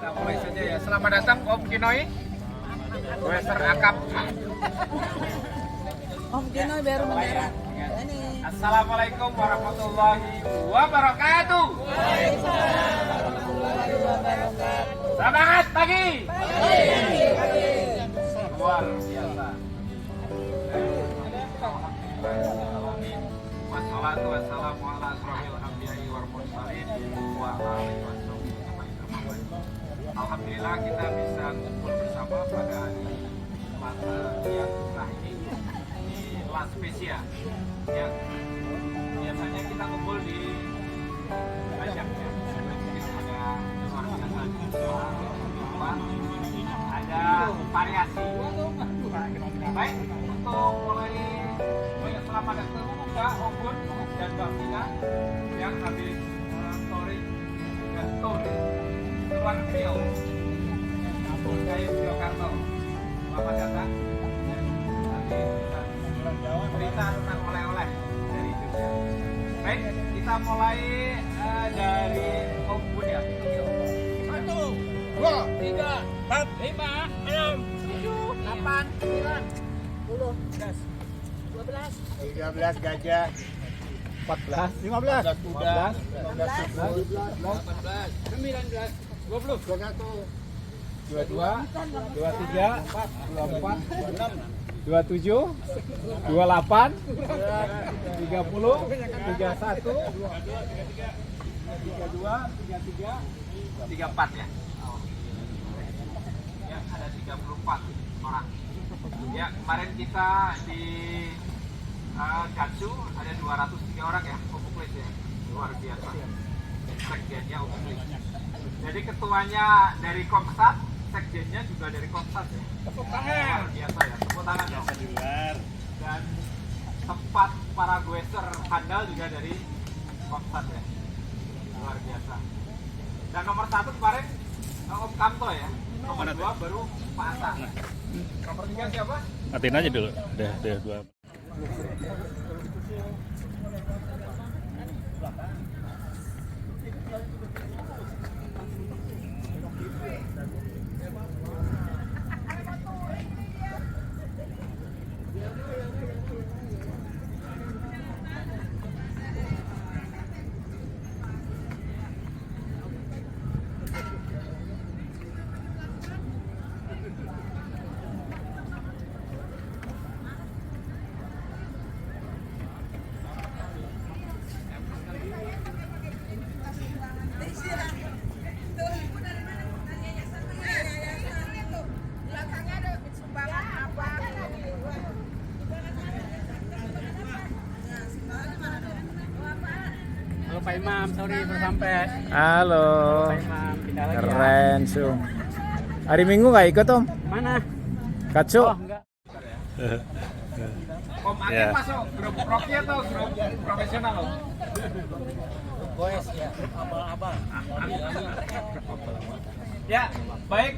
Kita mulai saja ya. Selamat datang Om Kinoi, Weser Akap. Om Kinoy baru mendarat. Ini. Assalamualaikum warahmatullahi wabarakatuh. Semangat pagi. Luar biasa. Wassalatu wassalamu ala asrofil anbiya'i wal mursalin wa alihi wasallam. Alhamdulillah kita bisa kumpul bersama pada hari Selasa yang cerah ini di La Spezia. Ya, biasanya kita kumpul di Bajak ya. Ada variasi. Baik, untuk mulai selamat datang Mbak Ogun dan Mbak Vina yang habis touring dan tour luar Riau, Kayu Yogyakarta. Selamat datang. Nanti kita berita tentang oleh-oleh dari Jogja. Baik, kita mulai dari Om Bun ya. 1, 2, 3, 4, 5, 6, 7, 8, 9, 10, 11, 12, 13 gajah, 14, 15, 14 kuda, 16, 17, 18, 19, 20, 21, 22, 23, 24, 27, 28, 30, 31, 32, 33, 34 ya. Ya, ada 34 orang. Ya, kemarin kita di Gatsu ada 203 orang ya, Umuklis ya. Luar biasa. Sekjennya Umuklis. Jadi ketuanya dari Komsat, sekjennya juga dari Komsat ya. Tepuk tangan. Luar biasa ya, tepuk tangan dong. Dan tempat para goeser handal juga dari Komsat ya. Luar biasa. Dan nomor 1 kemarin Om Kamto ya. Nomor 2 baru Pak Asa. Nomor 3 siapa? Matiin aja dulu. Udah 2. Halo Pak Imam, sorry baru sampai. Halo. Pak Imam, pindah lagi ya. Keren, Sum. Hari Minggu nggak ikut, Om? Mana? Katsu? Oh, enggak. Om Akin Ya. masuk grup Rocky atau grup profesional Om? goes ya, abang-abang. Ya, baik.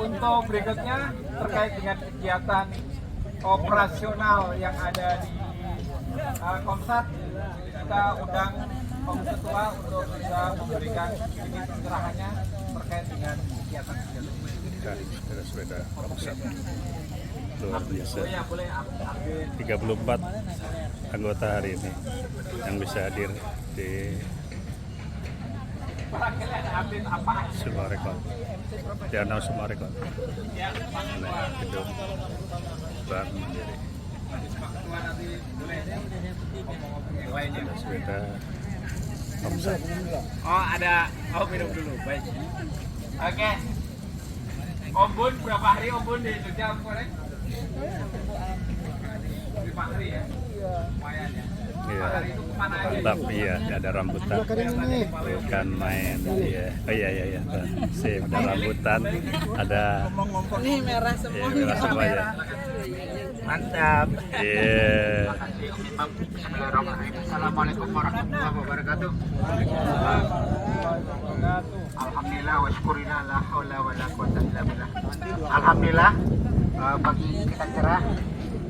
Untuk berikutnya terkait dengan kegiatan operasional yang ada di Komsat, kita undang Om Ketua untuk bisa memberikan sedikit pencerahannya terkait dengan kegiatan. Ada sepeda Komsat. Luar biasa. Oh ya, boleh ambil. 34 anggota hari ini yang bisa hadir di Barangkali ada update apa? Sumarekon. Danau Sumarekon. Ya, Pak Ketua. Gedung Bank Mandiri. Pak Ketua nanti boleh ngomong-ngomong yang lainnya. Ada sepeda Komsat. Oh ada, oh minum dulu, baik. Oke. Om Bun, berapa hari Om Bun di Jogja kemarin? 5 hari ya? Lumayan ya? Iya. 5 hari itu kemana aja? Mantap, iya. Ada rambutan. Bukan main. Iya. Oh iya. Sip, ada rambutan. Ada Ini merah semua. merah semua ya. Mantap. Iya. Bismillahirrahmanirrahim. Assalamualaikum warahmatullahi wabarakatuh. Alhamdulillah wa syukurina la haula wa la quwata illa billah. Alhamdulillah pagi kita cerah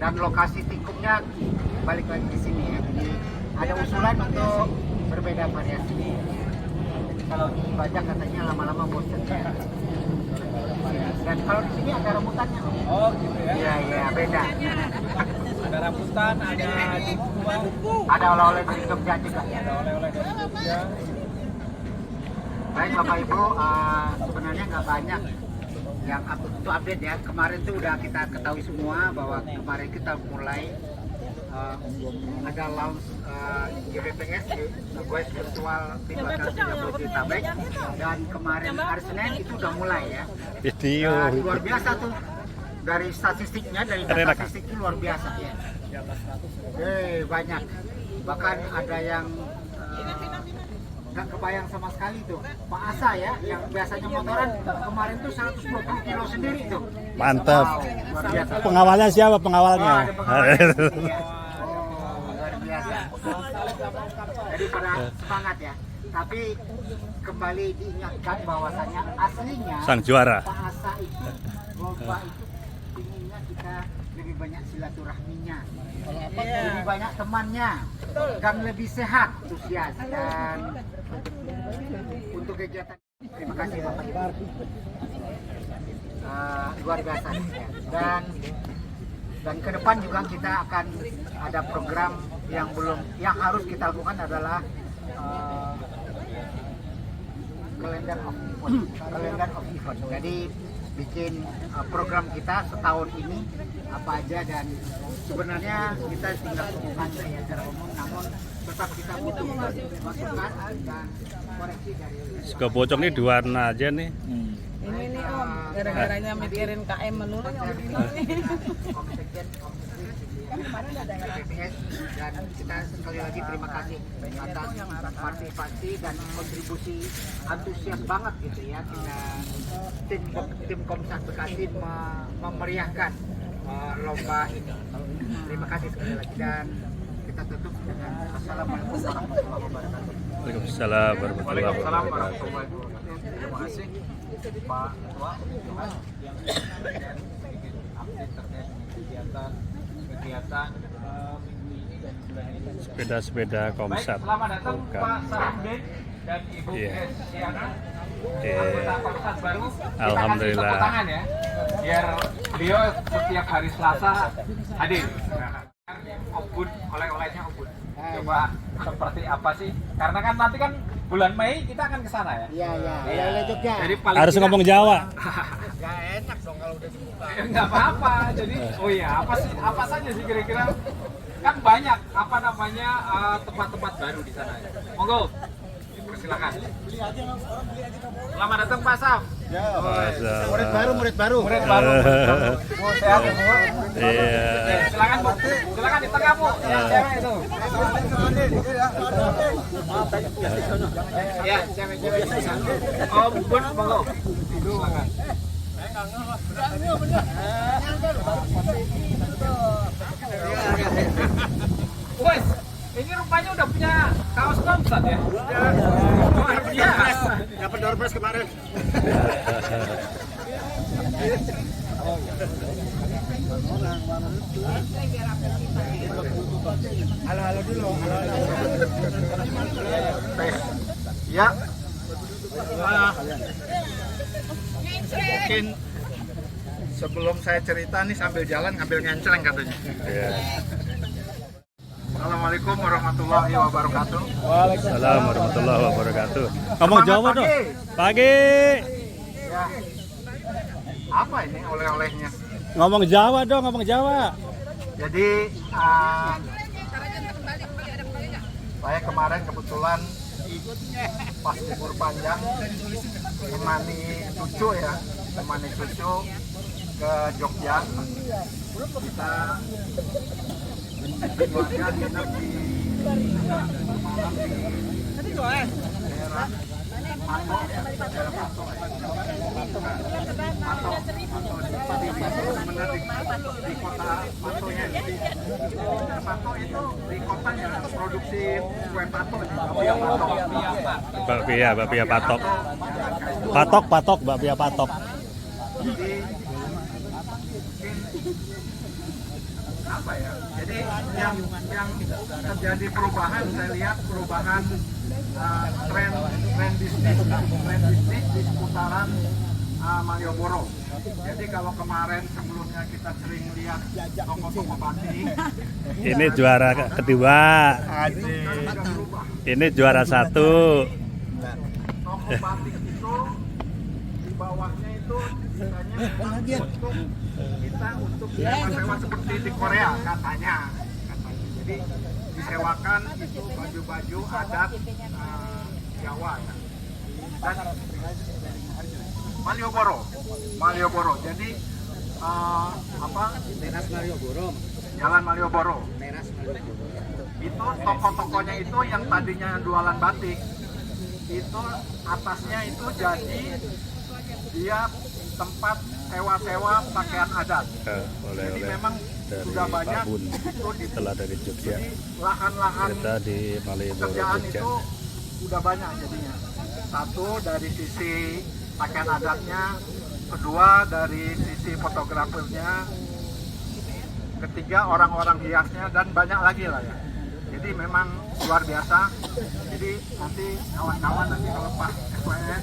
dan lokasi tikupnya balik lagi di sini ya. Jadi ada usulan untuk berbeda variasi. kalau dibajak katanya lama-lama bosan ya. Dan kalau di sini ada rambutannya. Oh gitu ya. Iya iya beda. Ada rambutan, ada buku, Ada oleh-oleh dari Jogja juga. ada oleh-oleh dari Jogja. Baik Bapak Ibu, sebenarnya nggak banyak yang to update ya. Kemarin tuh udah kita ketahui semua bahwa kemarin kita mulai ada launch GBPS Goes Virtual Timbakar 30 Tabek, dan kemarin hari Senin itu udah mulai ya. Video. Luar biasa tuh dari statistiknya, dari data statistiknya luar biasa ya. Banyak, bahkan ada yang nggak kebayang sama sekali tuh Pak Asa ya, yang biasanya motoran kemarin tuh 120 kilo sendiri tuh. Mantap. Wow, luar biasa. Pengawalnya siapa pengawalnya? Oh, ada pengawalnya. Luar biasa. Jadi pada semangat ya. Tapi kembali diingatkan bahwasanya aslinya Sang juara. Pak Asa itu lomba itu inginnya kita lebih banyak silaturahminya, lebih banyak temannya, dan lebih sehat, antusias. Dan untuk kegiatan, terima kasih Bapak Ibu. Luar biasa ya. Dan ke depan juga kita akan ada program yang harus kita lakukan adalah kalender of event. Jadi bikin program kita setahun ini apa aja, dan sebenarnya kita tinggal umumkan ya secara umum, namun tetap kita butuh masukan dan koreksi dari Sekebocok ini 2 warna aja nih. Ini nih Om, gara-garanya mikirin KM melulu Om ini. BPS, dan kita sekali lagi terima kasih atas partisipasi dan kontribusi antusias banget gitu ya, kita tim Komsat Bekasi memeriahkan lomba ini. Terima kasih sekali lagi, dan kita tutup dengan Assalamualaikum warahmatullahi wabarakatuh. Waalaikumsalam warahmatullahi Waalaikumsalam wabarakatuh. warahmatullahi wabarakatuh. Terima kasih Pak Ketua Johan yang bikin update terkait dengan kegiatan minggu ini dan bulan ini. Sepeda-sepeda Baik, Komsat. selamat datang Bukan. Pak Sarundin dan Ibu Iya. Kesiana. Oke. Anggota Komsat baru. Kita Alhamdulillah. kasih tepuk tangan ya, biar beliau setiap hari Selasa hadir. Obun, oleh-olehnya Obun. Coba seperti apa sih? Karena kan nanti kan bulan Mei kita akan ke sana ya. Iya iya, oleh Jogja. Jadi paling Harus tidak- ngomong Jawa. Gak enak dong kalau udah dibuka. Enggak apa-apa. Jadi oh iya, apa saja sih kira-kira? Kan banyak apa namanya tempat-tempat baru di sana. Monggo. Silakan. Selamat datang Pak Sam. Murid baru. Murid baru. Bu, sehat ya, Bu. Iya. Silakan Bu. Silakan di tengah Bu. Yang cewek itu. Ya, cewek-cewek. Oh, Bun, monggo. Silakan. Wes, ini rupanya udah punya kaos Komsat ya? Luar biasa. Dapat door prize kemarin. Halo dulu. Ya. Mungkin sebelum saya cerita nih sambil jalan ngambil ngenceleng katanya. Iya. Assalamualaikum warahmatullahi wabarakatuh. Waalaikumsalam warahmatullahi wabarakatuh. Ngomong Semangat Jawa dong. pagi. Pagi. Ya. Apa ini oleh-olehnya? Ngomong Jawa dong, ngomong Jawa. Jadi saya kemarin kebetulan pas libur panjang menemani cucu ke Jogja. Kita keluarga nginep di malam di daerah Patok ya, daerah Patok. Di kota Patonya, Patok itu di kotanya produksi kue patok, Bakpia patok. Patok, bakpia patok. Jadi apa ya? Jadi yang terjadi perubahan, saya lihat perubahan tren bisnis brand bisnis di seputaran Malioboro. Jadi kalau kemarin sebelumnya kita sering lihat toko-toko batik, Ini juara kedua. itu sudah berubah. Ini juara 1. Toko batik itu di bawahnya itu sisanya memang untuk kita untuk sewa seperti di Korea katanya. Jadi disewakan itu baju-baju adat Jawa ya. Dan Malioboro. Jadi Teras Malioboro. Jalan Malioboro. Teras Malioboro. Itu toko-tokonya itu yang tadinya jualan batik, itu atasnya itu jadi dia tempat sewa-sewa pakaian adat. Jadi memang dari sudah banyak Babun, itu di setelah dari Jogja. jadi lahan-lahan Kita di Malioboro, pekerjaan Jogja. itu udah banyak jadinya. Satu dari sisi pakaian adatnya, kedua dari sisi fotografernya, ketiga orang-orang hiasnya, dan banyak lagi lah ya. Jadi memang luar biasa. Jadi nanti kawan-kawan nanti kalau pas FWN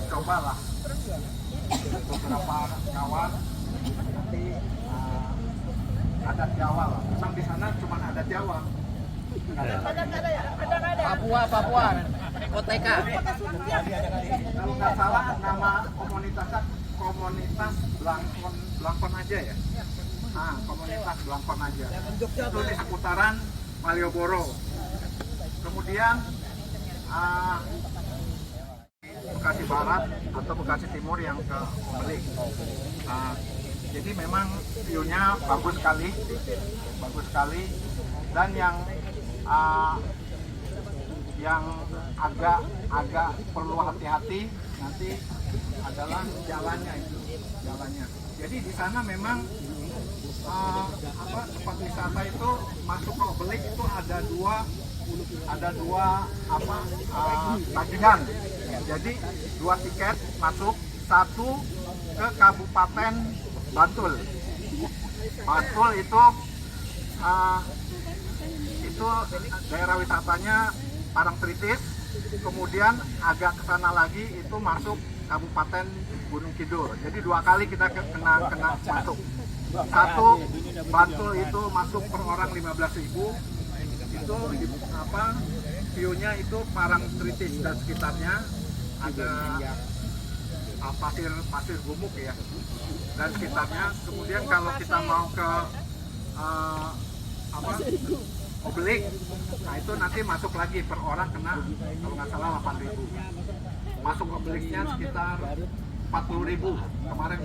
cobalah beberapa kawan nanti adat Jawa lah. Memang di sana cuma adat Jawa. Papua, Koteka. Kalau nggak salah nama komunitasnya komunitas Blangkon aja ya. Komunitas Blangkon aja. Itu di seputaran Malioboro. Kemudian Bekasi Barat atau Bekasi Timur yang ke Omelik. Jadi memang view-nya bagus sekali, dan yang agak perlu hati-hati nanti adalah jalannya. Jadi di sana memang tempat wisata itu masuk ke Omelik itu ada dua tagihan. Jadi 2 tiket masuk, 1 ke Kabupaten Bantul. Bantul itu daerah wisatanya Parangtritis. Kemudian agak ke sana lagi itu masuk Kabupaten Gunung Kidul. Jadi 2 kali kita kena masuk. 1 Bantul itu masuk per orang 15.000. Itu view-nya itu Parangtritis dan sekitarnya, ada pasir gumuk ya dan sekitarnya. Kemudian kalau kita mau ke Omelik, nah itu nanti masuk lagi per orang kena kalau nggak salah 8.000. Masuk Omeliknya sekitar 40.000 kemarin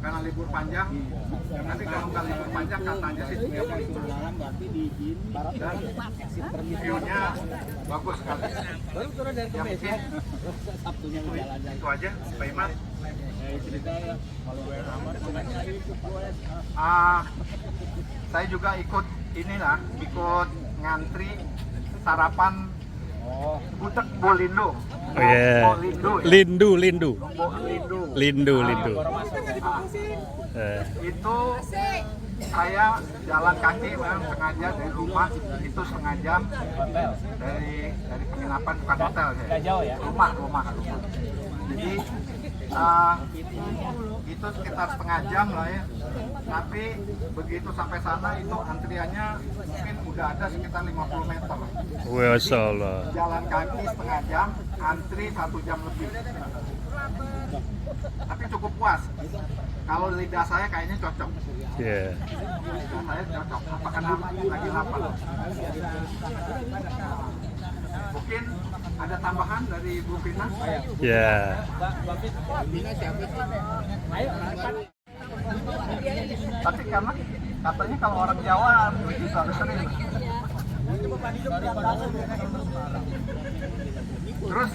karena libur panjang. Dan nanti kalau nggak libur panjang katanya sih 30.000. Dan view-nya bagus sekali. Ya mungkin itu aja, Pak Iman. Saya juga ikut ngantri sarapan gudeg Bolindo. Oh yeah. Lindu. Itu saya jalan kaki memang sengaja dari rumah itu setengah jam dari penginapan, bukan hotel ya. Rumah. Jadi itu sekitar setengah jam lah ya. Tapi begitu sampai sana itu antriannya mungkin udah ada sekitar 50 meter. Wasallah. Jalan kaki setengah jam, antri 1 jam lebih. Tapi cukup puas. Kalau lidah saya kayaknya cocok. Yeah. Lidah saya cocok. Apakah lagi lapar? Mungkin ada tambahan dari Bu Vina? Ya. Tapi karena katanya kalau orang Jawa begitu harus sering. Terus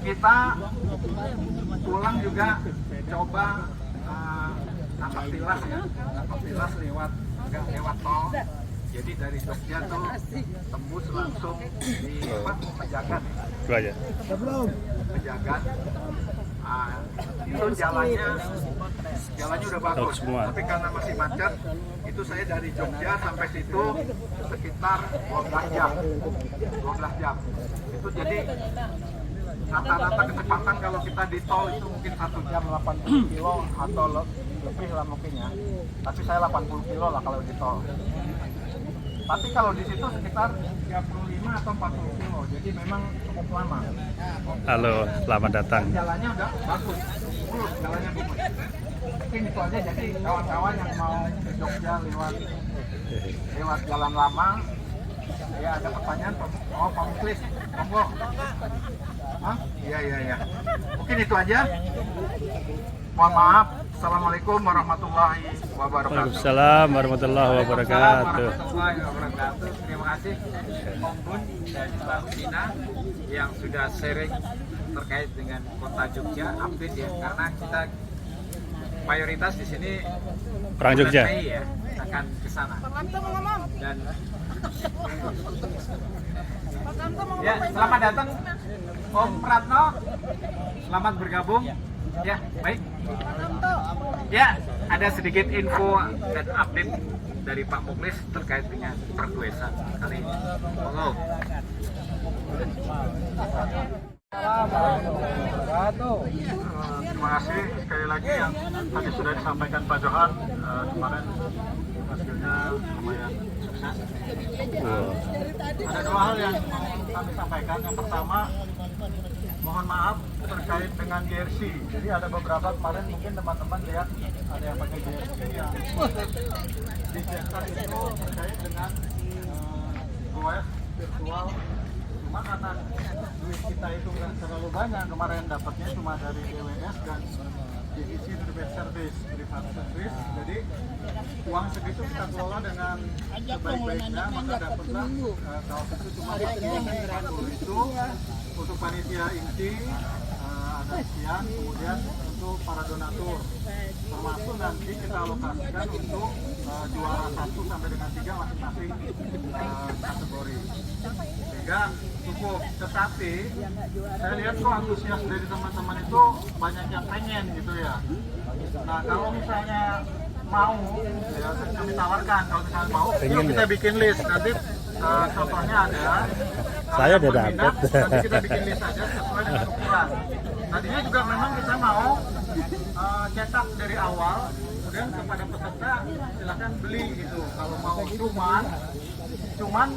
kita pulang juga coba nangkap tilas ya. Nangkap tilas lewat tol. Jadi dari Jogja tuh tembus langsung di Pejagan. Itu aja. Pejagan. Nah, itu jalannya udah bagus, Bagus semua. tapi karena masih macet, itu saya dari Jogja sampai situ sekitar 12 jam. 12 jam. Itu jadi rata-rata kecepatan kalau kita di tol itu mungkin 1 jam 80 kilo atau lebih lah mungkin ya. Tapi saya 80 kilo lah kalau di tol. Tapi kalau di situ sekitar 35 atau 40 kilo, jadi memang cukup lama. Halo, selamat datang. Jalannya udah bagus, mulus jalannya bagus. Mungkin itu aja, jadi kawan-kawan yang mau ke Jogja lewat jalan lama, ya ada pertanyaan, oh Pak Muklis, monggo. Hah? Iya. Mungkin itu aja. Mohon maaf. Assalamualaikum warahmatullahi wabarakatuh. Waalaikumsalam warahmatullahi wabarakatuh. Warahmatullahi wabarakatuh. Terima kasih Om Bun dan Mbak Vina yang sudah sharing terkait dengan kota Jogja, update ya, karena kita mayoritas di sini Orang bulan Jogja. Mei ya akan ke sana. Dan ya, selamat datang Om Pratno. Selamat bergabung. Ya, baik. Ya, ada sedikit info dan update dari Pak Muklis terkait dengan pertuesan kali ini. Monggo. Terima kasih sekali lagi yang tadi sudah disampaikan Pak Johan. Kemarin hasilnya lumayan sukses. Ada dua hal yang mau kami sampaikan. Yang pertama, mohon maaf terkait dengan jersey. Jadi ada beberapa kemarin mungkin teman-teman lihat ada yang pakai jersey yang di center itu terkait dengan goes virtual. Cuma karena duit kita itu nggak terlalu banyak, kemarin dapatnya cuma dari DWS dan divisi private service, jadi uang segitu kita kelola dengan sebaik-baiknya, maka dapatlah kaos itu cuma 40 itu untuk panitia inti ada sekian, kemudian untuk para donatur, termasuk nanti kita alokasikan untuk juara 1 sampai dengan 3 masing-masing kategori, sehingga cukup. Tetapi saya lihat kok antusias dari teman-teman itu banyak yang pengen gitu ya. Nah kalau misalnya mau, ya kami tawarkan, kalau misalnya mau, yuk kita bikin list nanti. Contohnya ada Saya udah berminat, dapet. nanti kita bikin list aja sesuai dengan ukuran. Tadinya juga memang kita mau cetak dari awal, kemudian kepada peserta silakan beli gitu kalau mau. Cuman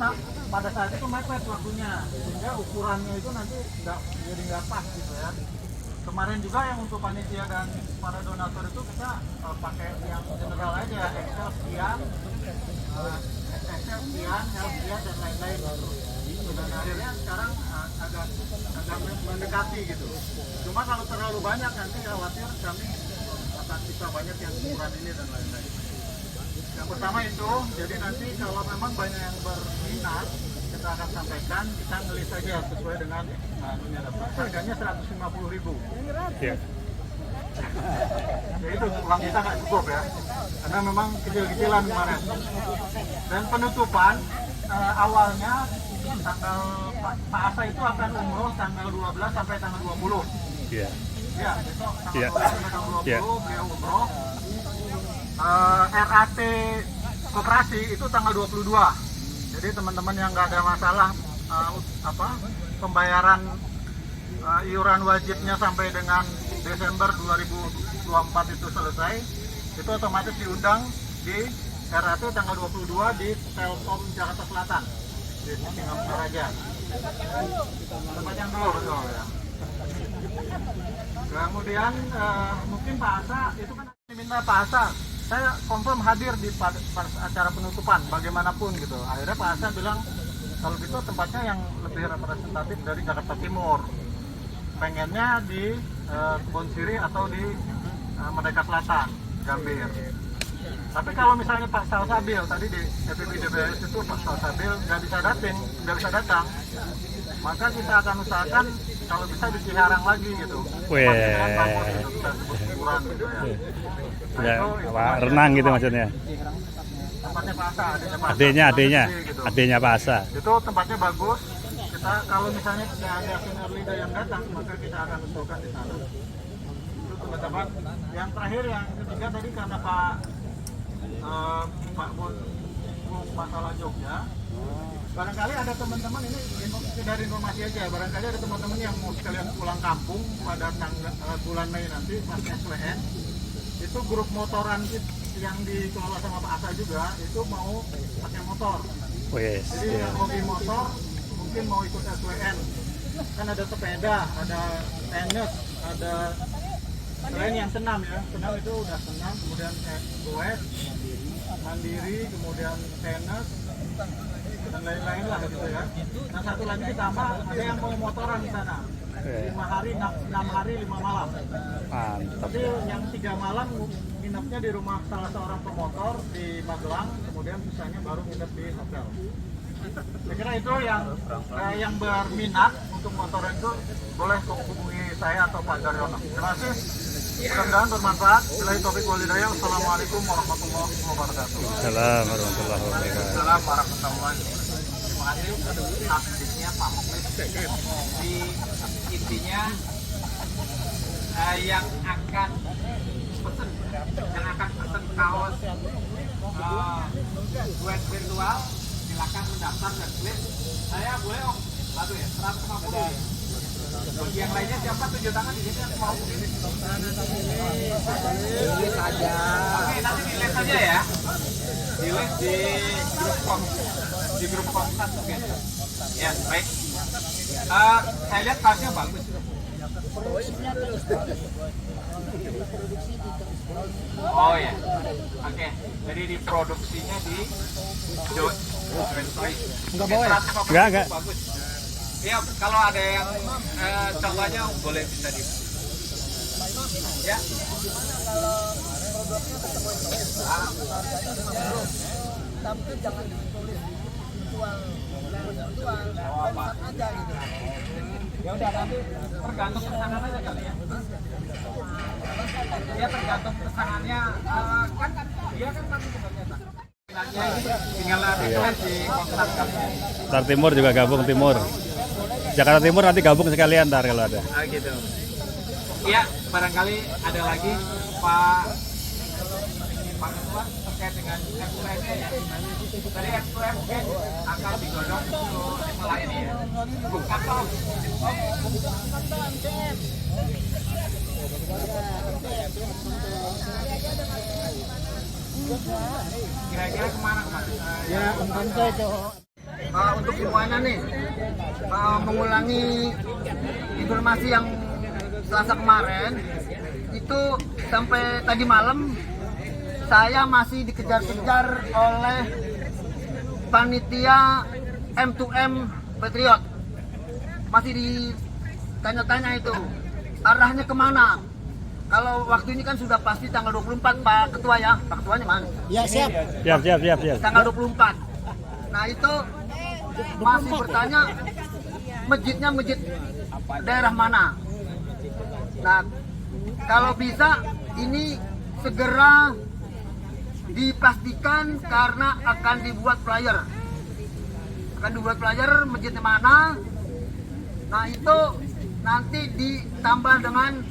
pada saat itu mepet waktunya, sehingga ukurannya itu nanti nggak pas gitu ya. Kemarin juga yang untuk panitia dan para donatur itu kita pakai yang general aja, Excel sekian, XXL sekian, L sekian dan lain-lain gitu. Dan akhirnya sekarang agak mendekati gitu. Cuma kalau terlalu banyak nanti khawatir kami akan bisa banyak yang ukuran ini dan lain-lain. Yang pertama itu, jadi nanti kalau memang banyak yang berminat, kita akan sampaikan, kita ngelis saja sesuai dengan harganya 150.000. Ya. Ya itu uang kita nggak cukup ya, karena memang kecil-kecilan kemarin. Dan penutupan awalnya tanggal Pak Asa itu akan umroh tanggal 12 sampai tanggal 20. Iya. Ya, besok Iya. tanggal 12 sampai tanggal 20 Iya. beliau umroh. RAT Koperasi itu tanggal 22. Jadi teman-teman yang nggak ada masalah pembayaran iuran wajibnya sampai dengan Desember 2024 itu selesai, itu otomatis diundang di RAT tanggal 22 di Telkom Jakarta Selatan di Singapura aja. Tempat yang dulu betul ya. Kemudian mungkin Pak Asa itu kan diminta Pak Asa, saya confirm hadir di pada acara penutupan bagaimanapun gitu. Akhirnya Pak Asa bilang kalau gitu tempatnya yang lebih representatif dari Jakarta Timur, pengennya di Kebon Siri atau di Merdeka Selatan, Gambir. Tapi kalau misalnya Pak Salsabil tadi di DPP-DBS itu Pak Salsabil nggak bisa datang, maka kita akan usahakan kalau bisa di Ciharang lagi gitu. Weh. Gitu, kita sebut ukuran gitu ya. Nah, Ya, itu apa, informasi renang gitu yang maksudnya. tempatnya Pak Asa, Adenya Pak Asa. Itu tempatnya bagus. Kita kalau misalnya tidak ada senior leader yang datang, maka kita akan usulkan di sana. teman-teman. Yang terakhir yang ketiga tadi karena Pak Mun masalah Jogja. Barangkali ada teman-teman ini dari informasi aja. Barangkali ada teman-teman yang mau sekalian pulang kampung pada bulan Mei nanti pas SWN. Itu grup motoran yang dikelola sama Pak Asa juga itu mau pakai motor. Oh yes. Jadi yang hobi motor mungkin mau ikut SWN. Kan ada sepeda, ada tenis, ada selain yang senam ya. Senam itu udah senam, kemudian goes, mandiri, kemudian tenis dan lain-lain lah gitu ya. Nah satu lagi ditambah ada yang mau motoran di sana. 5 hari, 6 hari, 5 malam. Mantap. Tapi yang 3 malam nginepnya di rumah salah seorang pemotor di Magelang, kemudian sisanya baru nginep di hotel. Saya kira itu yang berminat untuk motor itu boleh hubungi saya atau Pak Daryono. Terima kasih. Mudah-mudahan bermanfaat. Billahi taufiq wal hidayah. Wassalamualaikum warahmatullahi wabarakatuh. Assalamualaikum warahmatullahi wabarakatuh. Assalamualaikum warahmatullahi wabarakatuh. Terima kasih update-nya Pak Muklis. Di intinya yang akan pesen kaos duet virtual silakan mendaftar dan klik. Saya boleh om, satu ya, 150. Bagi yang lainnya siapa 7 tangan di sini yang mau ini? Tulis aja. Oke, nanti di list aja ya. Di list di grup kontak mungkin. Ya, baik. Saya lihat tasnya bagus. Oh ya, oke. Jadi diproduksinya di Enggak bawa ya? Enggak. Bagus. Iya, kalau ada yang contohnya boleh bisa di. Ya. Tapi jangan ditulis jual aja gitu. Ya udah nanti tergantung pesanan aja kali ya. Dia tergantung pesanannya kan dia kan nanti sebenarnya. Tinggal di kontak kali. Ntar Timur juga gabung Timur. Jakarta Timur nanti gabung sekalian ntar kalau ada. Gitu. Iya, barangkali ada lagi Pak Ketua terkait dengan FUM ya. Tadi FUM mungkin akan digodok untuk melayani ya. Bukan Pak. Kira-kira kemana Pak? Ya, untuk semuanya nih, mengulangi informasi yang Selasa kemarin, itu sampai tadi malam saya masih dikejar-kejar oleh panitia M2M Patriot. Masih ditanya-tanya itu, arahnya kemana? Kalau waktu ini kan sudah pasti tanggal 24 Pak Ketua ya, Pak Ketuanya mana? Ya siap. Siap. Tanggal 24. Nah itu masih bertanya masjidnya masjid daerah mana. Nah kalau bisa ini segera dipastikan karena akan dibuat flyer. Masjidnya mana. Nah itu nanti ditambah dengan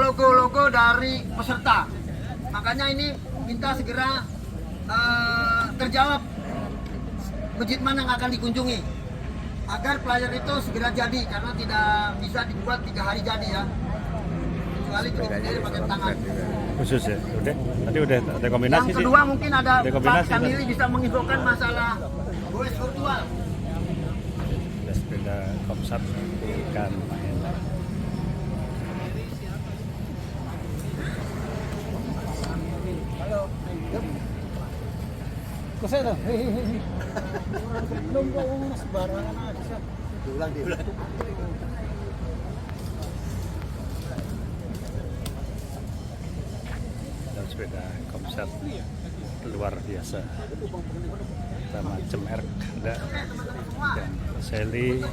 logo-logo dari peserta. Makanya ini minta segera terjawab masjid mana yang akan dikunjungi agar flyer itu segera jadi karena tidak bisa dibuat 3 hari jadi ya, kecuali bikin pakai tangan. Khusus ya. Nanti udah ada kombinasi. Yang kedua mungkin ada Pak kombinasi, Kamili bisa menginfokan masalah goes virtual. Ada sepeda Komsat bukan main. Kusay dong. Belum kok ngomong sembarangan aja. Diulang. Dan sepeda Komsat luar biasa. Kita macam merek ada dan Sally.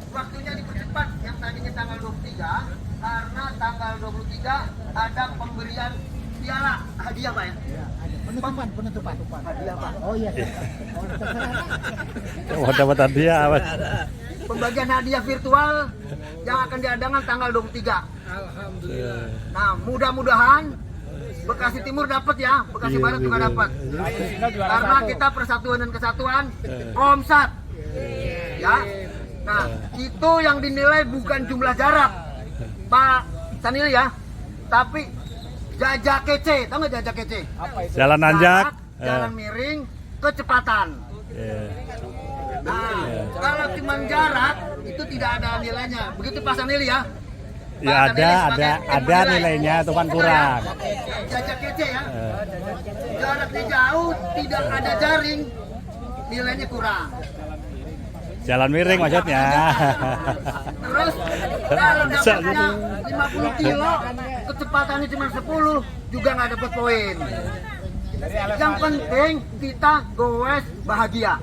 Waktunya dipercepat yang tadinya tanggal 23 karena tanggal 23 ada pemberian piala hadiah Pak ya? Penutupan. Hadiah Pak. Oh iya. Mau dapat hadiah apa? Pembagian hadiah virtual yang akan diadakan tanggal 23. Nah, mudah-mudahan Bekasi Timur dapat ya, Bekasi Barat juga dapat. Karena kita Persatuan dan Kesatuan Komsat. Ya. Nah, itu yang dinilai bukan jumlah jarak, Pak Sanil ya, tapi jajak kece. Tahu nggak jajak kece? Jalan nanjak. Jalan miring, kecepatan. Nah, kalau cuma jarak itu tidak ada nilainya. Begitu Pak Sanil ya. Ya ada nilainya, cuman kurang. Jajak kece ya. Jaraknya jauh, tidak ada jaring, nilainya kurang. Jalan miring maksudnya. Terus kalau dapatnya 50 kilo, kecepatannya cuma 10, juga nggak dapat poin. Yang penting kita goes bahagia.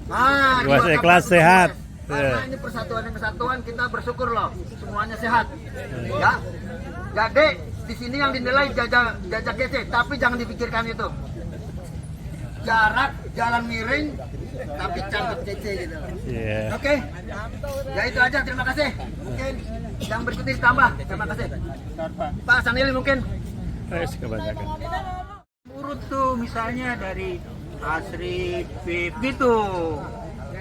Nah, Goes ikhlas sehat. Karena ini Persatuan dan Kesatuan, kita bersyukur loh, semuanya sehat. Ya, jadi di sini yang dinilai jajak kece, tapi jangan dipikirkan itu. Jarak, jalan miring, tapi cakep kece gitu. Oke, ya itu aja. Terima kasih. Mungkin yang berikutnya ditambah. Terima kasih. Pak Sanil mungkin. Kebanyakan. Urut tuh misalnya dari Asri, Bib gitu.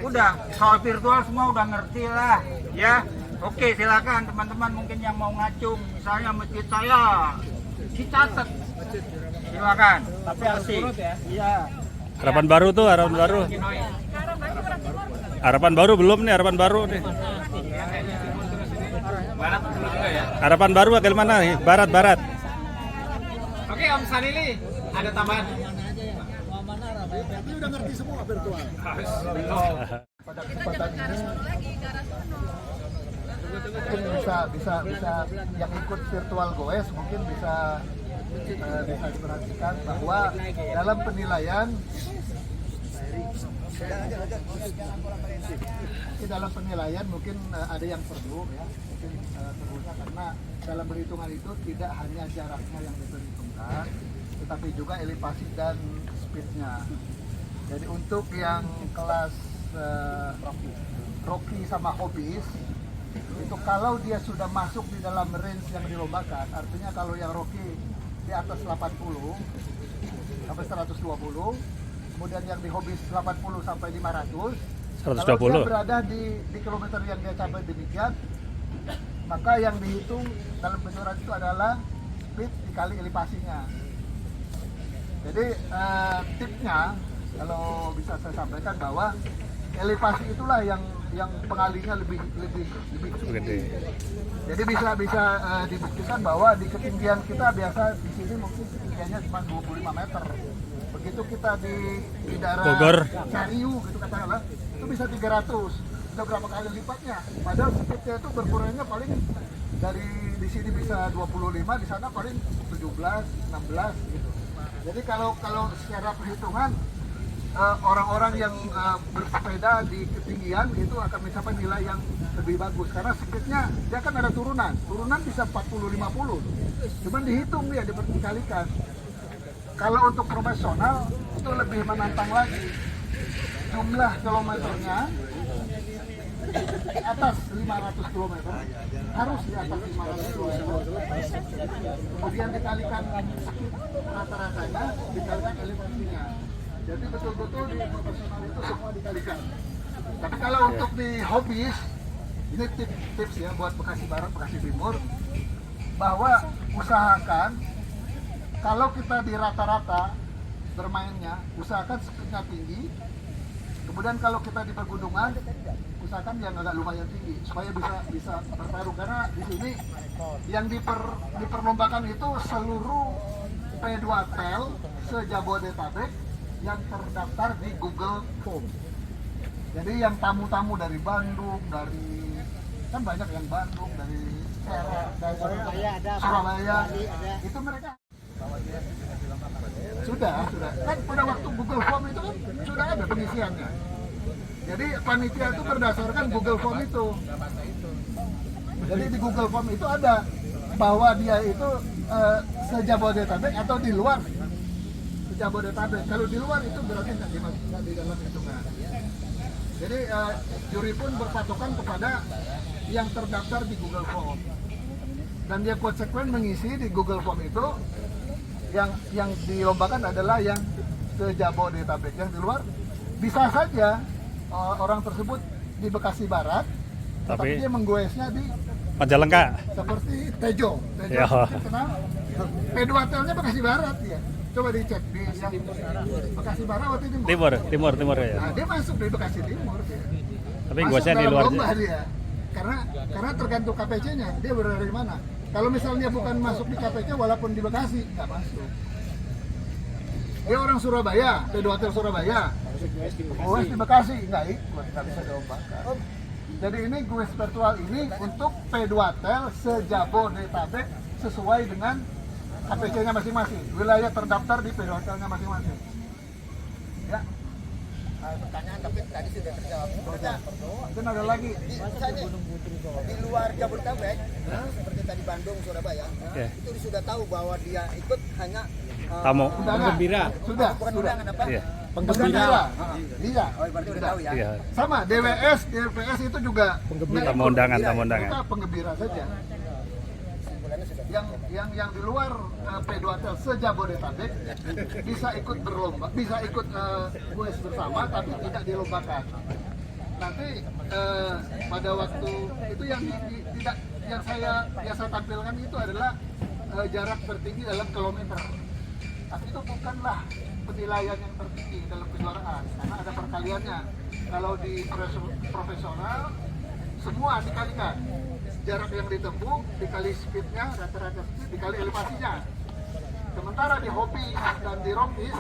Udah soal virtual semua udah ngerti lah ya. Oke, silakan teman-teman mungkin yang mau ngacung misalnya masjid saya dicatat. Silakan. Tapi harus urut ya. Iya. Harapan baru tuh, harapan baru. Harapan baru belum nih, harapan baru nih. Barat dulu juga ya. Harapan baru agak mana nih? Barat. Oke, Om Sanili, ada tambahan? Ini udah ngerti semua virtual. Pada kesempatan ini mungkin bisa yang ikut virtual goes mungkin bisa diperhatikan bahwa dalam penilaian mungkin ada yang perlu ya, mungkin perlunya karena dalam perhitungan itu tidak hanya jaraknya yang diperhitungkan, tetapi juga elevasi dan speednya. Jadi untuk yang kelas Rocky sama Hobbies itu kalau dia sudah masuk di dalam range yang dilombakan, artinya kalau yang Rocky di atas 80 sampai 120, kemudian yang di Hobbies 80 sampai 500, 120. kalau dia berada di kilometer yang dia capai demikian, maka yang dihitung dalam benturan itu adalah speed dikali elevasinya. Jadi tipsnya kalau bisa saya sampaikan bahwa elevasi itulah yang pengalinya lebih Gede. jadi bisa dibuktikan bahwa di ketinggian kita biasa di sini mungkin ketinggiannya cuma 25 meter. Begitu kita di daerah Bogor, Cariu gitu katakanlah, itu bisa 300. Sudah berapa kali lipatnya. Padahal speednya itu berkurangnya paling dari di sini bisa 25, di sana paling 17, 16 gitu. Jadi kalau secara perhitungan orang-orang yang bersepeda di ketinggian itu akan mencapai nilai yang lebih bagus karena speednya dia kan ada turunan bisa 40-50, cuman dihitung dia dikalikan. Kalau untuk profesional itu lebih menantang lagi, jumlah kilometernya di atas 500 km, harus di atas 500 km, kemudian dikalikan rata-ratanya, dikalikan elevasinya. Jadi betul-betul di profesional itu semua dikalikan. Tapi kalau untuk di Hobbies, ini tips ya buat Bekasi Barat, Bekasi Timur, bahwa usahakan kalau kita di rata-rata bermainnya, usahakan speednya tinggi. Kemudian kalau kita di pegunungan, usahakan yang agak lumayan tinggi supaya bisa bertarung, karena di sini yang diperlombakan itu seluruh P2Tel se-Jabodetabek yang terdaftar di Google Form. Jadi yang tamu-tamu dari Bandung, kan banyak yang Bandung, dari Serang, dari Surabaya, itu mereka sudah kan pada waktu Google Form itu kan sudah ada pengisiannya. Jadi panitia itu berdasarkan Google Form itu. Jadi di Google Form itu ada bahwa dia itu se-Jabodetabek atau di luar Jabodetabek. Kalau di luar itu berarti nggak di dalam hitungan. Jadi juri pun berpatokan kepada yang terdaftar di Google Form, dan dia konsekuen mengisi di Google Form itu yang dilombakan adalah yang se-Jabodetabek. Yang di luar bisa saja orang tersebut di Bekasi Barat, tapi dia menggoesnya di Majalengka. seperti Tejo. Ya. Kenal? P2 Hotelnya Bekasi Barat ya. Coba dicek di yang Bekasi Barat waktu itu. Timur ya. Nah, dia masuk di Bekasi Timur dia. Tapi Masuk goesnya di dalam luar. lomba dia. Karena tergantung KPC-nya, dia berada di mana. Kalau misalnya bukan masuk di KPC walaupun di Bekasi, nggak masuk. Dia orang Surabaya, P2 Hotel Surabaya. Goes di Bekasi, nggak bisa dilombakan. Jadi ini goes virtual ini untuk P2 Hotel se-Jabodetabek sesuai dengan KPC-nya masing-masing, wilayah terdaftar di P2 Hotelnya masing-masing. Ya. Pertanyaan tapi tadi sudah terjawab. Dan ada lagi. Misalnya di luar Jabodetabek, seperti tadi Bandung, Surabaya, Ya. itu sudah tahu bahwa dia ikut hanya Tamu. Penggembira. Sudah. bukan undangan apa? Iya. Penggembira. Iya. Oh, berarti udah tahu ya. Iya. Sama DWS, DPS itu juga Tamu undangan. kita penggembira saja. Yang di luar P2 Hotel se-Jabodetabek bisa ikut berlomba, bisa ikut goes bersama tapi tidak dilombakan. Nanti pada waktu itu yang saya biasa tampilkan itu adalah jarak tertinggi dalam kilometer. Tapi itu bukanlah penilaian yang tertinggi dalam kejuaraan karena ada perkaliannya. Kalau di profesional semua dikalikan. Jarak yang ditempuh dikali speednya, rata-rata speed dikali elevasinya. Sementara di hobi dan di rompis,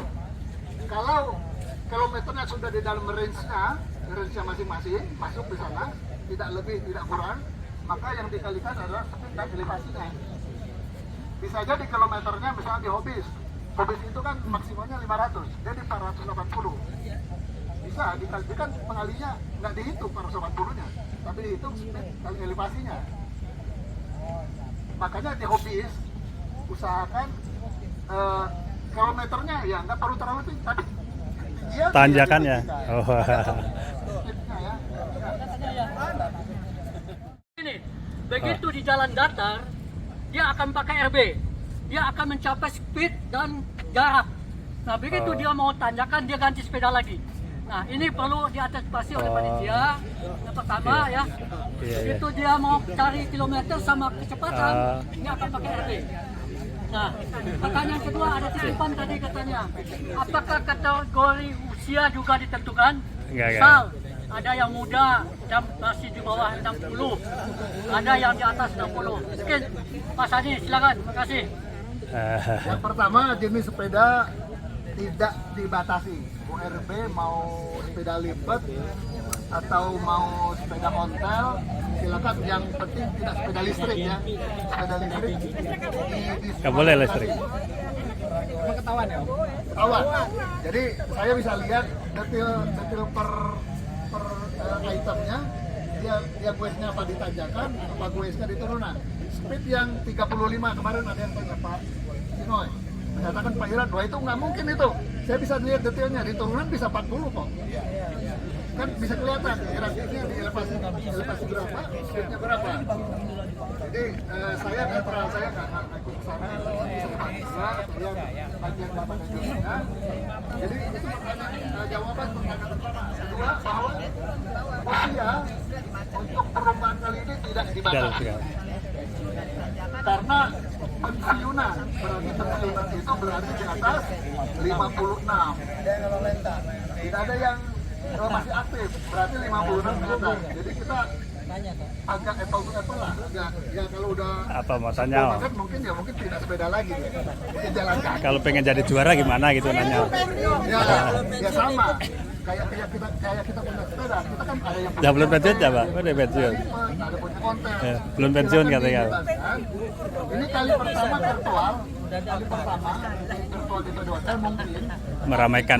kalau kilometernya sudah di dalam range-nya masing-masing, masuk di sana, tidak lebih, tidak kurang, maka yang dikalikan adalah speed dan elevasinya. Bisa jadi kilometernya misalnya di hobis itu kan maksimalnya 500, jadi 480. Bisa dikalikan, pengalinya nggak dihitung 480-nya, tapi dihitung speed dan elevasinya. Makanya di hobis usahakan kilometernya ya nggak perlu terlalu tinggi, tapi dia Tanjakan ya. Oh. speednya ya. Ini begitu di jalan datar dia akan pakai RB, dia akan mencapai speed dan jarak. Nah begitu dia mau tanjakan dia ganti sepeda lagi. Nah ini perlu diantisipasi oleh panitia. Yang pertama ya, begitu dia mau cari kilometer sama kecepatan dia akan pakai RB. Nah pertanyaan kedua ada titipan tadi katanya, apakah kategori usia juga ditentukan? Misal ada yang muda dan masih di bawah 60, ada yang di atas 60. Mungkin Pak Sani silakan, terima kasih. Yang pertama jenis sepeda tidak dibatasi. URB mau sepeda lipat atau mau sepeda ontel silakan, yang penting tidak sepeda listrik ya. Sepeda listrik Nggak boleh listrik. Emang ketahuan ya? Ketahuan. Jadi saya bisa lihat detail per itemnya, dia goesnya apa di tanjakan, apa goesnya di turunan. Speed yang 35 kemarin ada yang tanya Pak Sinoy, menyatakan Pak Iran, wah itu nggak mungkin itu. Saya bisa lihat detailnya, di turunan bisa 40 kok. Kan bisa kelihatan grafiknya di elevasi berapa, speednya berapa. Jadi saya netral, saya nggak ikut ke sana, bisa lihat bagian bapak dan ibunya. Jadi itu pertanyaan, jawaban pertanyaan pertama. Kedua, bahwa usia untuk perlombaan kali ini tidak dibatasi. Karena pensiunan, berarti pensiunan itu berarti di atas 56. Tidak ada yang masih aktif, berarti 56 ke atas. Jadi kita agak apple to apple lah. Ya kalau udah Apa mau tanya? mungkin tidak sepeda lagi, mungkin jalan kaki. Kalau pengen jadi juara gimana gitu nanya. Ya sama. Kayak kita punya sepeda, kita kan ada yang Ya belum pensiun ya Pak? Udah pensiun. ada punya konten. Ya, belum pensiun katanya. Ini kali pertama virtual di P2 Hotel mungkin Meramaikan.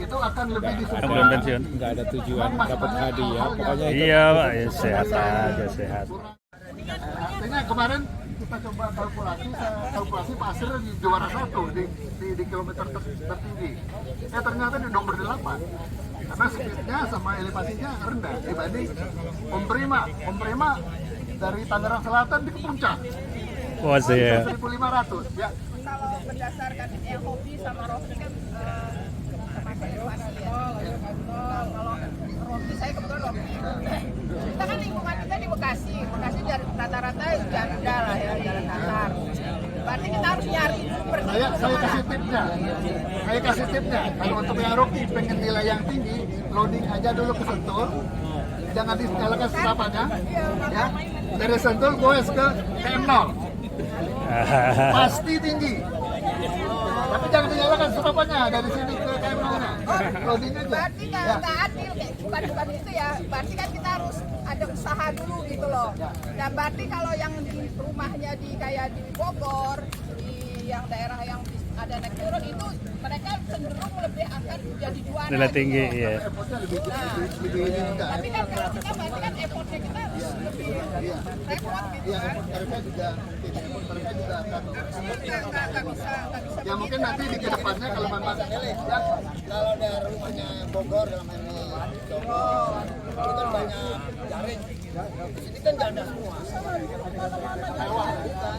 itu akan lebih disukai. Belum pensiun. Nggak ada tujuan dapat hadiah, pokoknya Iya Pak, ya, sehat aja sehat. Artinya kemarin kita coba kalkulasi, saya kalkulasi pasir di juara 1 di kilometer tertinggi. Ternyata di nomor 8. Karena speednya sama elevasinya rendah dibanding Om Prima dari Tangerang Selatan di puncak. Wah sih ya. 1.500 ya. Kalau berdasarkan yang hobi sama Rocky kan pakai elevasi ya. Kalau Rocky saya kebetulan Rocky. Kita kan lingkungan kita di Bekasi dari rata-rata jalan rendah lah ya, jalan datar. Berarti kita harus nyari Saya kasih tipnya. Kalau untuk yang Rocky pengen nilai yang tinggi, loading aja dulu ke Sentul. Jangan dinyalakan serapannya. Ya. Dari Sentul goes ke KM0. Pasti tinggi. Tapi jangan dinyalakan serapannya dari sini ke KM0-nya. Loading aja. Berarti nggak adil kayak bukan itu ya. Berarti kan kita harus ada usaha dulu gitu loh. Dan berarti kalau yang di rumahnya di kayak di Bogor, di yang daerah yang ada naik turun itu mereka cenderung lebih akan jadi juara. Nilai gitu tinggi, loh. iya. Lebih ini juga. Tapi kan kalau kita berarti kan effortnya kita harus lebih repot gitu Iya, kan. mereka juga akan. Nggak bisa. Ya mungkin nanti di kedepannya kalau memang ya, Kalau dari rumahnya Bogor dalam ini Bogor itu kan banyak jaring. Di sini kan janda semua. Sawah bukan,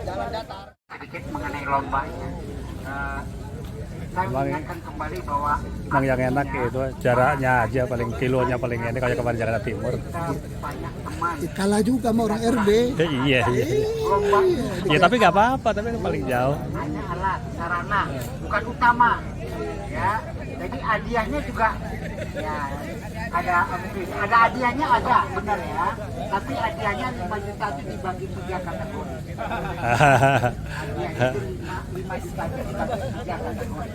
jalan datar. Sedikit mengenai lombanya. Saya Emang- mengingatkan kembali bahwa Emang yang enak itu jaraknya aja paling kilonya paling ini kayak kemarin Jakarta Timur. kita banyak teman. Kalah juga sama orang RB. Iya. Lomba Ya tapi nggak apa-apa, tapi kan paling jauh. hanya alat, sarana, bukan utama. Ya, jadi hadiahnya juga ya ada hadiahnya ada, benar ya. Tapi hadiahnya 5 juta itu dibagi 3 kategori. Hadiah itu 5 juta itu dibagi 3 kategori.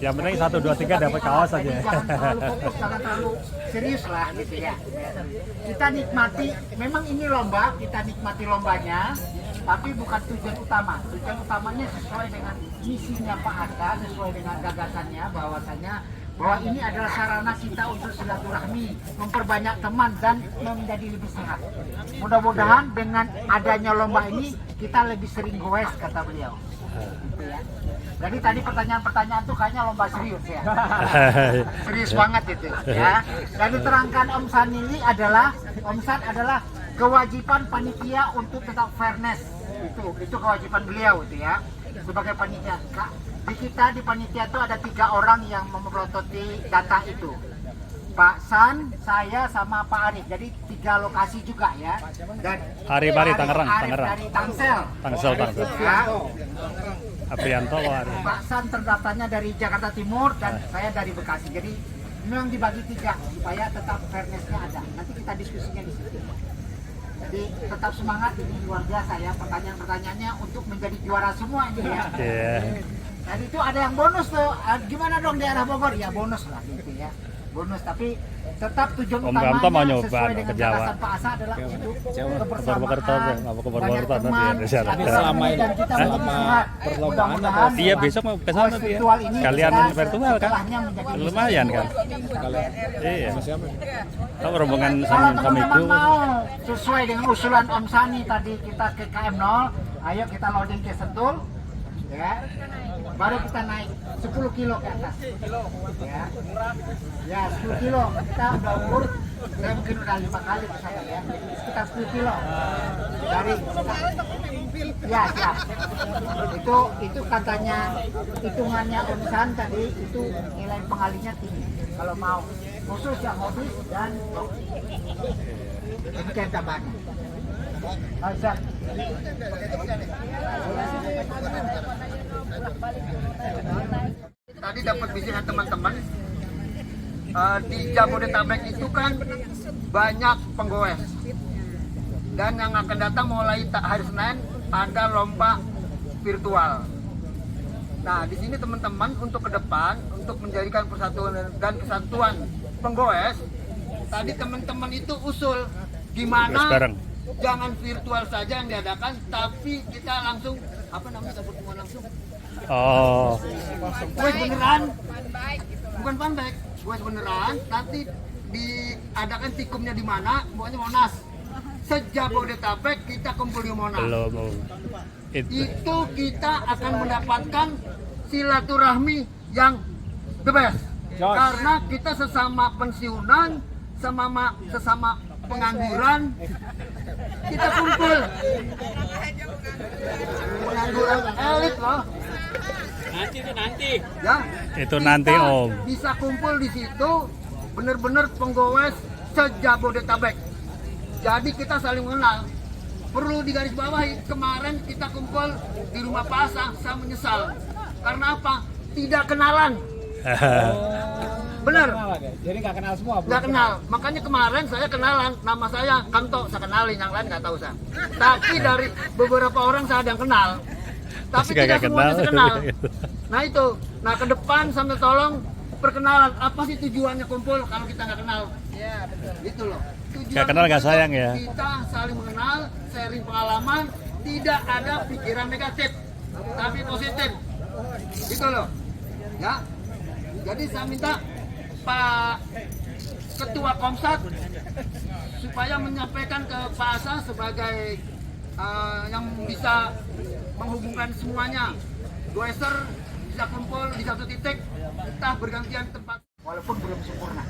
Yang penting 1, 2, 3 dapat kaos aja. Jadi jangan terlalu fokus, jangan terlalu serius lah gitu ya. Kita nikmati, memang ini lomba, kita nikmati lombanya, tapi bukan tujuan utama. Tujuan utamanya sesuai dengan misinya Pak Anda, sesuai dengan gagasannya, bahwasanya bahwa ini adalah sarana kita untuk silaturahmi, memperbanyak teman dan menjadi lebih sehat. Mudah-mudahan dengan adanya lomba ini kita lebih sering goes, kata beliau. Gitu ya. Jadi tadi pertanyaan-pertanyaan tuh kayaknya lomba serius ya. Serius banget itu ya. Dan diterangkan Om Sanili adalah kewajiban panitia untuk tetap fairness. Itu kewajiban beliau itu ya. Sebagai panitia. Di kita di panitia itu ada 3 orang yang memelototi data itu. Pak San, saya sama Pak Arif. Jadi 3 lokasi juga ya. Dan Arif Tangerang. dari Tangsel. Tangsel. Ya. Aprianto Arif. Pak San terdaftarnya dari Jakarta Timur dan saya dari Bekasi. Jadi memang dibagi 3 supaya tetap fairness-nya ada. Nanti kita diskusinya di situ. Jadi tetap semangat, ini luar biasa ya pertanyaan-pertanyaannya untuk menjadi juara semua ini ya. Iya. Dan itu ada yang bonus tuh. Gimana dong daerah Bogor? Ya bonus lah gitu ya. Bonus, tapi tetap tujuan Om Bramto mau utamanya nyoba sesuai dengan ke Jawa. gagasan Pak Asa adalah untuk kebersamaan, Mau ke Purwokerto nanti ya, di sana. dan kita melihat mudah-mudahan Iya besok mau ke sana tuh ya. virtual ini Kalian kita virtual kan? setelahnya menjadi Lumayan kan? Iya. Tahu rombongan kalau sama teman-teman itu. mau sesuai dengan usulan Om Sani tadi kita ke KM0, ayo kita loading ke Sentul ya. Baru kita naik 10 kilo ke atas ya 10 kilo kita udah umur, saya mungkin udah 5 kali ke sana ya, sekitar 10 kilo dari ya siap. Itu katanya hitungannya Om San tadi, itu nilai pengalinya tinggi kalau mau khusus yang hobi dan demikian tambahannya. Siap. Tadi dapat bicara teman-teman, di Jabodetabek itu kan banyak penggoes, dan yang akan datang mulai hari Senin ada lomba virtual. Nah di sini teman-teman untuk ke depan, untuk menjadikan persatuan dan kesatuan penggoes, tadi teman-teman itu usul gimana jangan virtual saja yang diadakan, tapi kita langsung pertemuan langsung. Oh. Gue beneran, bukan fanbike, gue beneran. Nanti diadakan tikumnya di mana? Pokoknya Monas. se-Jabodetabek kita kumpul di Monas. Belum. Itu kita akan mendapatkan silaturahmi yang the best. Karena kita sesama pensiunan, sesama pengangguran, kita kumpul. Pengangguran elit loh. Nanti. Ya. Itu kita nanti, Om. Bisa kumpul di situ, benar-benar penggoes se-Jabodetabek. Jadi kita saling mengenal. Perlu digarisbawahi, kemarin kita kumpul di rumah Pak Asa, saya menyesal. Karena apa? Tidak kenalan. Benar. Jadi nggak kenal semua. Nggak kenal. Makanya kemarin saya kenalan. Nama saya Kanto, saya kenalin. Yang lain nggak tahu saya. Tapi dari beberapa orang saya ada yang kenal. Tapi Masih tidak kagak semuanya kenal. saya kenal. Nah itu. Nah ke depan sampai tolong perkenalan. Apa sih tujuannya kumpul kalau kita nggak kenal? Ya, betul. Itu loh. Nggak kenal nggak sayang ya. Kita saling mengenal, sharing pengalaman, tidak ada pikiran negatif, tapi positif. Gitu loh. Ya. Jadi saya minta Pak Ketua Komsat supaya menyampaikan ke Pak Asa sebagai yang bisa menghubungkan semuanya. Goeser bisa kumpul di satu titik, kita bergantian tempat. Walaupun belum sempurna.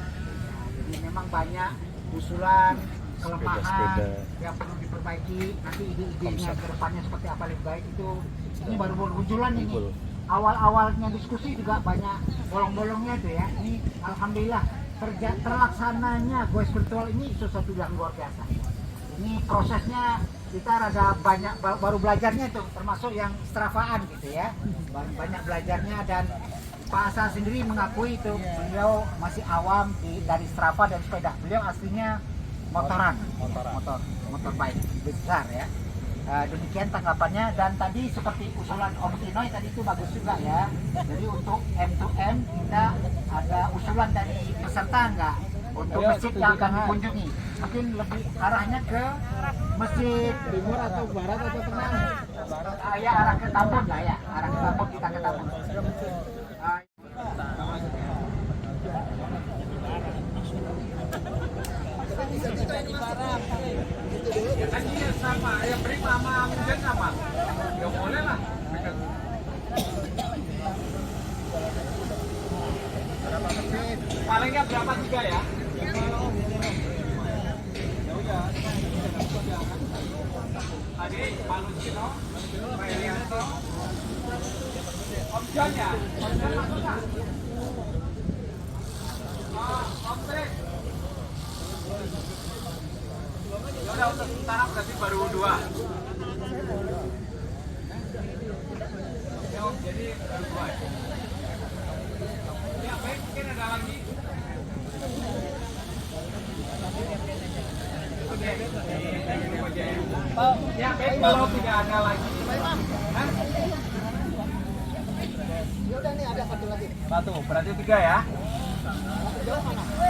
Jadi memang banyak usulan, kelemahan Sepeda-sepeda. yang perlu diperbaiki. Nanti ide-idenya ke depannya seperti apa lebih baik itu. Ini baru munculan ini. Awal-awalnya diskusi juga banyak bolong-bolongnya itu ya. Ini alhamdulillah terlaksananya Goes virtual ini sesuatu yang luar biasa. Ini prosesnya kita rada banyak baru belajarnya itu, termasuk yang strafaan gitu ya. Banyak belajarnya dan Pak Asa sendiri mengakui itu beliau masih awam dari Strava dan sepeda. Beliau aslinya motor bike besar ya. Demikian tanggapannya dan tadi seperti usulan Om Tinoy tadi itu bagus juga ya. Jadi untuk M2M kita ada usulan dari peserta enggak untuk masjid yang akan dikunjungi. Mungkin lebih arahnya ke masjid timur atau barat atau tengah? Ya arah ke Tambun lah ya. Arah ke Tambun kita ke Tambun. Kan iya sama, yang beri sama mungkin sama. Ya boleh lah. Palingnya berapa 3 ya? Tadi Pak Lusino, Pak Elianto, Om John ya? Om John masuk nggak? Om Tris. Ya udah untuk sementara berarti baru 2. Ya Om, jadi baru 2 ya? Ya baik, mungkin ada lagi. Oke. Ya baik, kalau tidak ada lagi. Hah? Yaudah nih ada satu lagi. Satu, berarti 3 ya?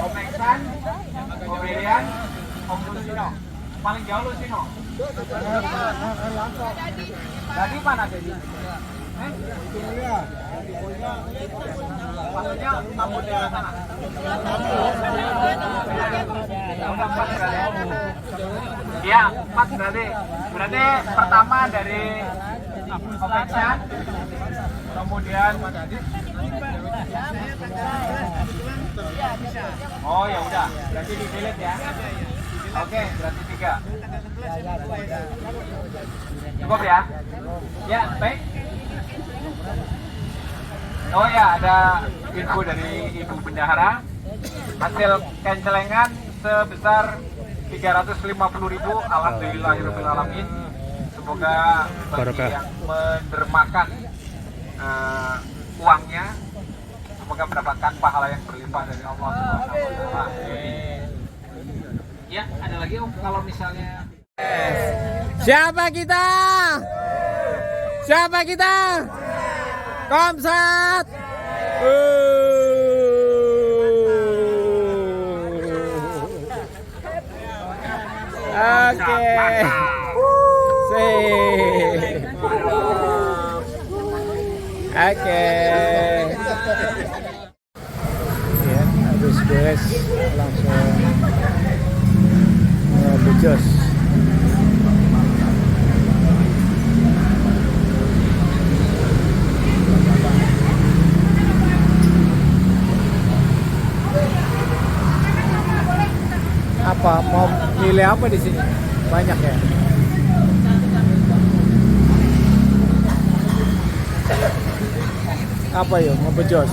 Om Eksan, Om Irian, Om Lusino. Paling jauh Lusino. Jadi mana jadi? Maksudnya Tambun daerah sana. Iya, 4 berarti. Berarti pertama dari Om Eksan, kemudian oh ya udah, berarti di delete ya. Oke, berarti 3. Cukup ya? Ya, baik. Oh ya, ada info dari Ibu Bendahara. Hasil kencelengan sebesar 350.000. Alhamdulillahirobbilalamin. Semoga bagi yang mendermakan uangnya, semoga mendapatkan pahala yang berlimpah dari Allah Subhanahu wa Ta'ala. Ya, ada lagi Om kalau misalnya Siapa kita? Siapa kita? Komsat. Oke. Oke. Ya, habis beres langsung bejos. Apa mau milih apa di sini? Banyak ya. Apa yuk? Mau bejos?